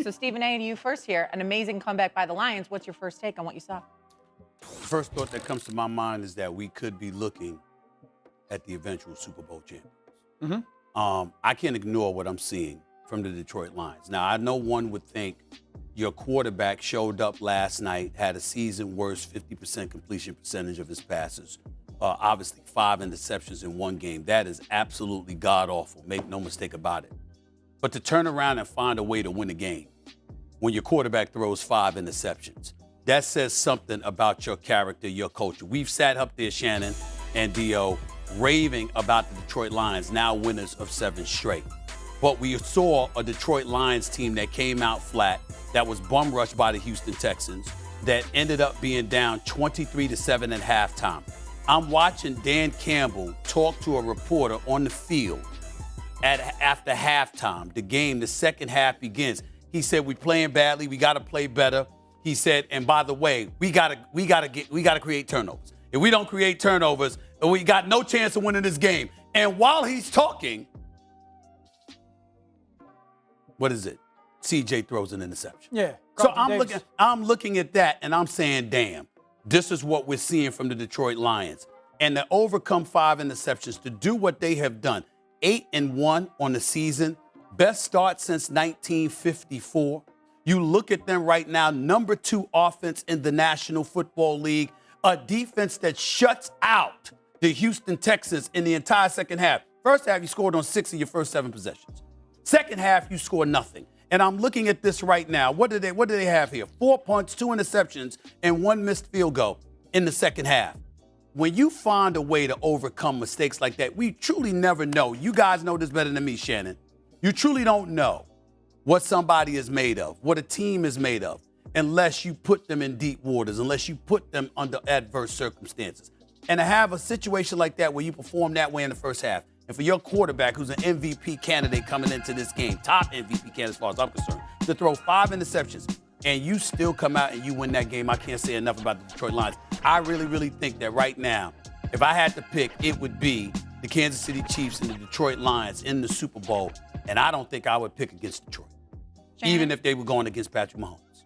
So, Stephen A., to you first here. An amazing comeback by the Lions. What's your first take on what you saw? First thought that comes to my mind is that we could be looking at the eventual Super Bowl champions. I can't ignore what I'm seeing from the Detroit Lions. Now, I know one would think your quarterback showed up last night, had a season worst 50% completion percentage of his passes. Obviously, 5 interceptions in one game. That is absolutely god-awful. Make no mistake about it. But to turn around and find a way to win a game when your quarterback throws 5 interceptions, that says something about your character, your culture. We've sat up there, Shannon and Dio, raving about the Detroit Lions, now winners of 7 straight. But we saw a Detroit Lions team that came out flat, that was bum rushed by the Houston Texans, that ended up being down 23-7 at halftime. I'm watching Dan Campbell talk to a reporter on the field after halftime. The game, the second half begins. He said, "We're playing badly. We got to play better." He said, "And by the way, we gotta create turnovers. If we don't create turnovers, we got no chance of winning this game." And while he's talking, what is it? CJ throws an interception. Yeah. So I'm looking at that and I'm saying, damn, this is what we're seeing from the Detroit Lions. And to overcome 5 interceptions, to do what they have done, 8-1 on the season, best start since 1954. You look at them right now, number 2 offense in the National Football League, a defense that shuts out the Houston Texans in the entire second half. First half, you scored on 6 of your first 7 possessions. Second half, you score nothing. And I'm looking at this right now. What do they have here? 4 punts, 2 interceptions, and 1 missed field goal in the second half. When you find a way to overcome mistakes like that, we truly never know. You guys know this better than me, Shannon. You truly don't know what somebody is made of, what a team is made of, unless you put them in deep waters, unless you put them under adverse circumstances. And to have a situation like that where you perform that way in the first half, and for your quarterback, who's an MVP candidate coming into this game, top MVP candidate as far as I'm concerned, to throw 5 interceptions, and you still come out and you win that game, I can't say enough about the Detroit Lions. I really, really think that right now, if I had to pick, it would be the Kansas City Chiefs and the Detroit Lions in the Super Bowl, and I don't think I would pick against Detroit, even if they were going against Patrick Mahomes.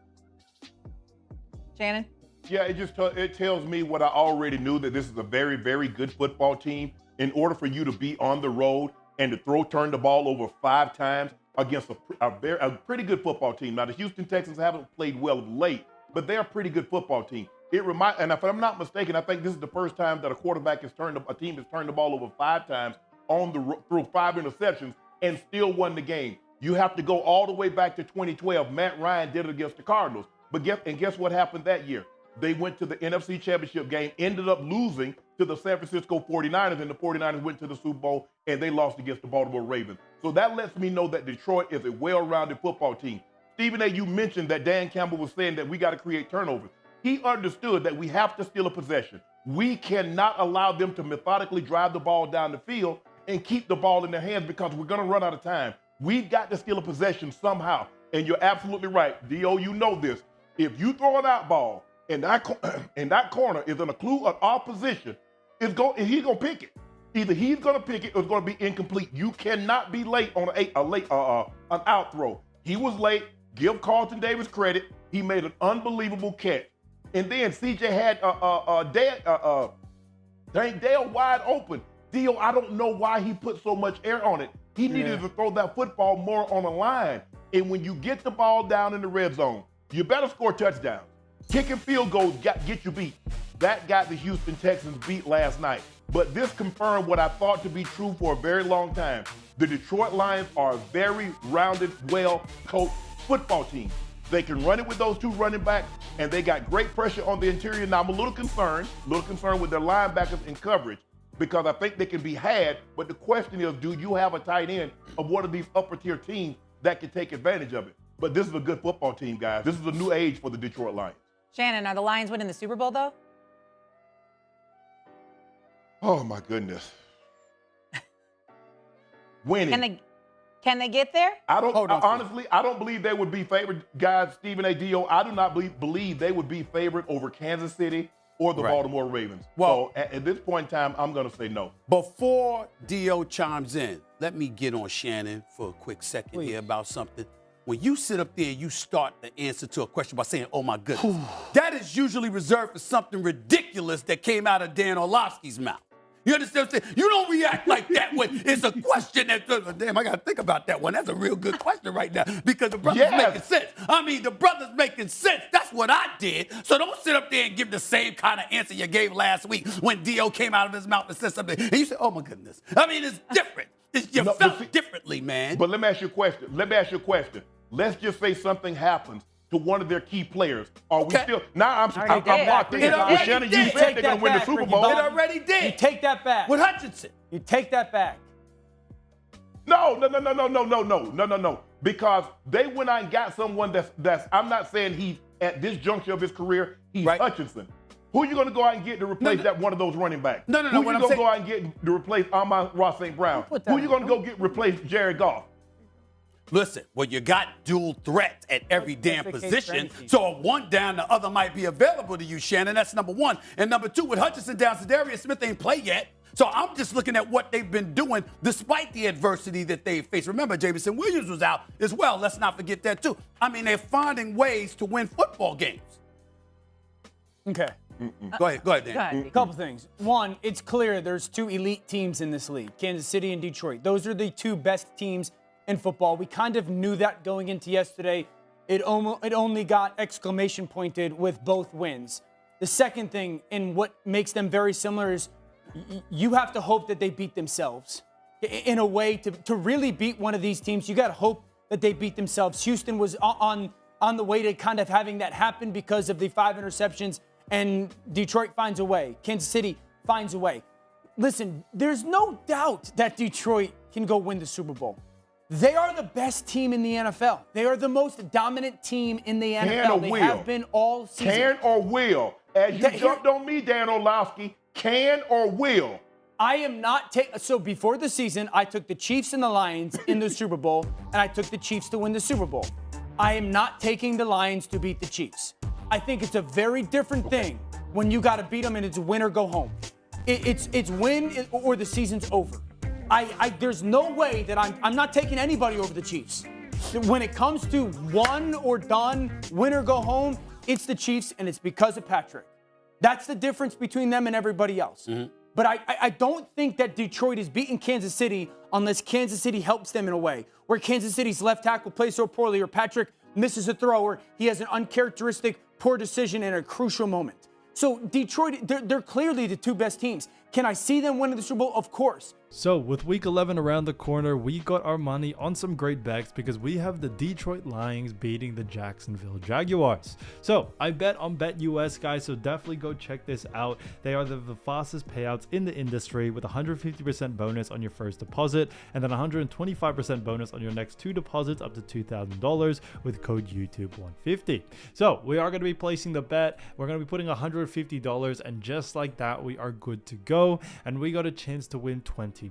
Shannon? Yeah, it tells me what I already knew, that this is a very, very good football team. In order for you to be on the road and to turn the ball over 5 times against a pretty good football team. Now, the Houston Texans haven't played well of late, but they're a pretty good football team. And if I'm not mistaken, I think this is the first time that a team has turned the ball over 5 times through 5 interceptions and still won the game. You have to go all the way back to 2012. Matt Ryan did it against the Cardinals. But guess what happened that year? They went to the NFC Championship game, ended up losing to the San Francisco 49ers, and the 49ers went to the Super Bowl, and they lost against the Baltimore Ravens. So that lets me know that Detroit is a well-rounded football team. Stephen A., you mentioned that Dan Campbell was saying that we got to create turnovers. He understood that we have to steal a possession. We cannot allow them to methodically drive the ball down the field and keep the ball in their hands because we're going to run out of time. We've got to steal a possession somehow. And you're absolutely right. D.O., you know this. If you throw an out ball, and that corner is in a clue of opposition, he's going to pick it. Either he's going to pick it or it's going to be incomplete. You cannot be late on an out throw. He was late. Give Carlton Davis credit. He made an unbelievable catch. And then CJ had Dale wide open. Dio, I don't know why he put so much air on it. He needed to throw that football more on the line. And when you get the ball down in the red zone, you better score touchdowns. Kicking field goals get you beat. That got the Houston Texans beat last night. But this confirmed what I thought to be true for a very long time. The Detroit Lions are a very rounded, well-coached football team. They can run it with those 2 running backs, and they got great pressure on the interior. Now, I'm a little concerned with their linebackers in coverage because I think they can be had. But the question is, do you have a tight end of one of these upper-tier teams that can take advantage of it? But this is a good football team, guys. This is a new age for the Detroit Lions. Shannon, are the Lions winning the Super Bowl, though? Oh, my goodness. Winning. Can they get there? Honestly, I don't believe they would be favored, guys. Stephen A. Dio, I do not believe they would be favored over Kansas City or the Baltimore Ravens. Well, so at this point in time, I'm going to say no. Before Dio chimes in, let me get on Shannon for a quick second here about something. when you sit up there and you start the answer to a question by saying, oh my goodness, that is usually reserved for something ridiculous that came out of Dan Orlovsky's mouth. You understand what I'm saying? You don't react like that when it's a question that, damn, I got to think about that one. That's a real good question right now because the brother's making sense. I mean, the brother's making sense. That's what I did. So don't sit up there and give the same kind of answer you gave last week when Dio came out of his mouth and said something. And you said, oh my goodness. I mean, it's different. You felt differently, man. But let me ask you a question. Let's just say something happens to one of their key players. Are we still? Now I'm locked in. Well, Shannon, you said they're going to win the Super Bowl. It already did. You take that back. With Hutchinson. You take that back. No. Because they went out and got someone that's I'm not saying he's at this juncture of his career, he's Hutchinson. Who are you going to go out and get to replace that one of those running backs? No. Who are you going to go out and get to replace Amon-Ra St. Brown? Who are you going to go get replace Jared Goff? Listen, well, you got dual threats at every damn position. So if one down, the other might be available to you, Shannon. That's number one. And number two, with Hutchinson down, Zadarius Smith ain't played yet. So I'm just looking at what they've been doing despite the adversity that they faced. Remember, Jameson Williams was out as well. Let's not forget that, too. I mean, they're finding ways to win football games. Okay. Go ahead, Dan. A couple things. One, it's clear there's two elite teams in this league, Kansas City and Detroit. Those are the two best teams in football. We kind of knew that going into yesterday. It only got exclamation pointed with both wins. The second thing, and what makes them very similar, is you have to hope that they beat themselves. In a way, to really beat one of these teams, you got to hope that they beat themselves. Houston was on the way to kind of having that happen because of the 5 interceptions, and Detroit finds a way. Kansas City finds a way. Listen, there's no doubt that Detroit can go win the Super Bowl. They are the best team in the NFL. They are the most dominant team in the NFL. They have been all season. Can or will. As you jumped on me, Dan Orlovsky, can or will. I am not taking. So before the season, I took the Chiefs and the Lions in the Super Bowl, and I took the Chiefs to win the Super Bowl. I am not taking the Lions to beat the Chiefs. I think it's a very different thing when you got to beat them and it's win or go home. It's win or the season's over. There's no way that I'm not taking anybody over the Chiefs. When it comes to one or done, win or go home, it's the Chiefs, and it's because of Patrick. That's the difference between them and everybody else. Mm-hmm. But I don't think that Detroit is beating Kansas City unless Kansas City helps them in a way, where Kansas City's left tackle plays so poorly, or Patrick misses a throw, or he has an uncharacteristic poor decision in a crucial moment. So Detroit, they're clearly the two best teams. Can I see them winning the Super Bowl? Of course. So with week 11 around the corner, we got our money on some great bets because we have the Detroit Lions beating the Jacksonville Jaguars. So I bet on BetUS, guys, so definitely go check this out. They are the fastest payouts in the industry with 150% bonus on your first deposit and then 125% bonus on your next 2 deposits up to $2,000 with code YouTube150. So we are going to be placing the bet. We're going to be putting $150, and just like that, we are good to go, and we got a chance to win $20.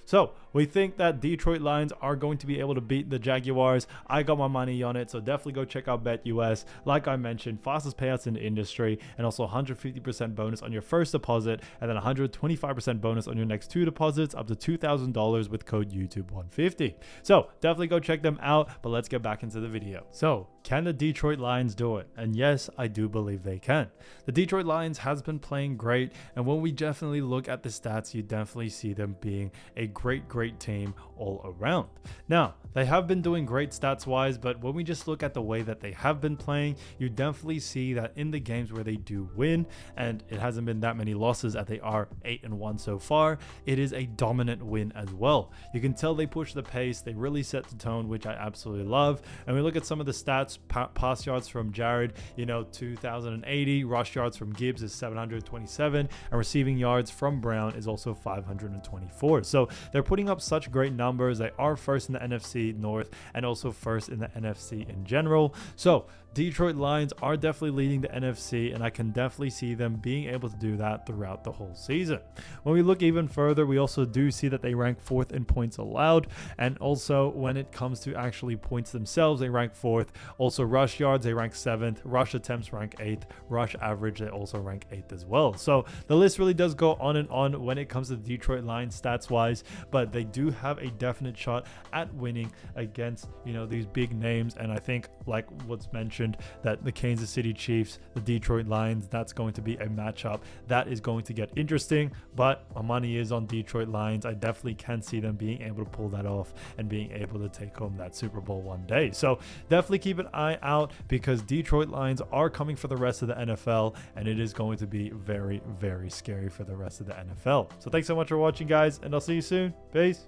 So we think that Detroit Lions are going to be able to beat the Jaguars. I got my money on it, so definitely go check out BetUS. Like I mentioned, fastest payouts in the industry, and also 150% bonus on your first deposit, and then 125% bonus on your next 2 deposits up to $2,000 with code YouTube150. So definitely go check them out, but let's get back into the video. So can the Detroit Lions do it? And yes, I do believe they can. The Detroit Lions has been playing great, and when we definitely look at the stats, you definitely see them being a great team all around. Now, they have been doing great stats wise, but when we just look at the way that they have been playing, you definitely see that in the games where they do win, and it hasn't been that many losses as they are 8-1 so far, it is a dominant win as well. You can tell they push the pace, they really set the tone, which I absolutely love. And we look at some of the stats, pass yards from Jared, 2,080, rush yards from Gibbs is 727, and receiving yards from Brown is also 524. So they're putting up such great numbers. They are first in the NFC North and also first in the NFC in general. So Detroit Lions are definitely leading the NFC, and I can definitely see them being able to do that throughout the whole season. When we look even further, we also do see that they rank 4th in points allowed, and also when it comes to actually points themselves, they rank 4th. Also rush yards, they rank 7th. Rush attempts rank 8th. Rush average, they also rank 8th as well. So the list really does go go on and on when it comes to the Detroit Lions stats wise, but they do have a definite shot at winning against, you know, these big names. And I think, like what's mentioned, that the Kansas City Chiefs, the Detroit Lions, that's going to be a matchup that is going to get interesting. But my money is on Detroit Lions. I definitely can see them being able to pull that off and being able to take home that Super Bowl one day. So definitely keep an eye out, because Detroit Lions are coming for the rest of the NFL, and it is going to be very, very scary for the rest of the NFL. So thanks so much for watching, guys, and I'll see you soon. Peace.